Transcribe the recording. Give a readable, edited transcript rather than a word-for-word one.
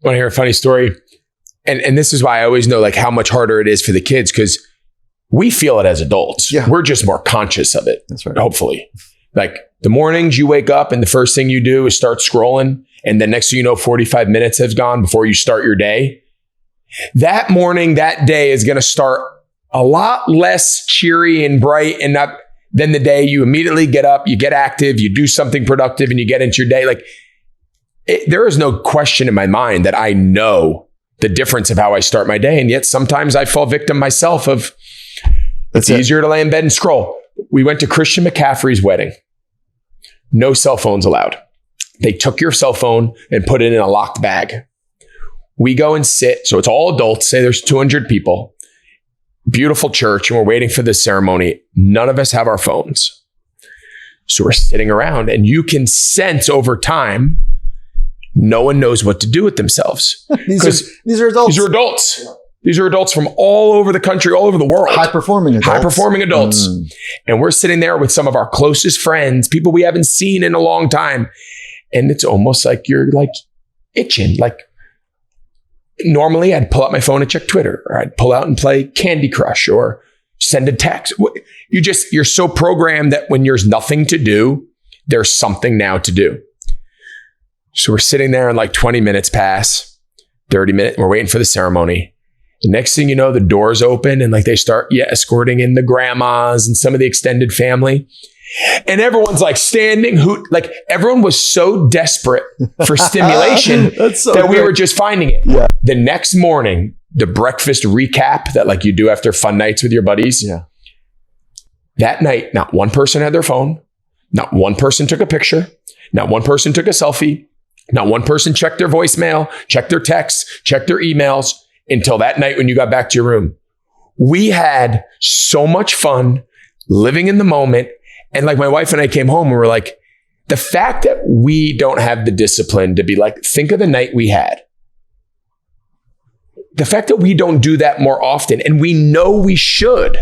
Want to hear a funny story? And this is why I always know like how much harder it is for the kids, because we feel it as adults. Yeah. We're just more conscious of it. That's right. Hopefully. Like the mornings you wake up and the first thing you do is start scrolling. And then next thing you know, 45 minutes has gone before you start your day. That morning, that day is going to start a lot less cheery and bright and not than the day you immediately get up, you get active, you do something productive and you get into your day. Like there is no question in my mind that I know the difference of how I start my day. And yet sometimes I fall victim myself of it's easier to lay in bed and scroll. We went to Christian McCaffery's wedding. No cell phones allowed. They took your cell phone and put it in a locked bag. We go and sit. So it's all adults. Say there's 200 people. Beautiful church. And we're waiting for the ceremony. None of us have our phones. So we're sitting around and you can sense over time, no one knows what to do with themselves. These are adults. These are adults. Yeah. These are adults from all over the country, all over the world. High-performing adults. And we're sitting there with some of our closest friends, people we haven't seen in a long time. And it's almost like you're like itching. Like normally I'd pull out my phone and check Twitter, or I'd pull out and play Candy Crush or send a text. You're so programmed that when there's nothing to do, there's something now to do. So we're sitting there and like 20 minutes pass, 30 minutes, we're waiting for the ceremony. The next thing you know, the doors open and like they start escorting in the grandmas and some of the extended family. And everyone's like standing, like everyone was so desperate for stimulation that we were just finding it. Yeah. The next morning, the breakfast recap that like you do after fun nights with your buddies. Yeah. That night, not one person had their phone. Not one person took a picture. Not one person took a selfie. Not one person checked their voicemail, checked their texts, checked their emails until that night when you got back to your room. We had so much fun living in the moment. And like my wife and I came home and we're like, the fact that we don't have the discipline to be like, think of the night we had. The fact that we don't do that more often, and we know we should.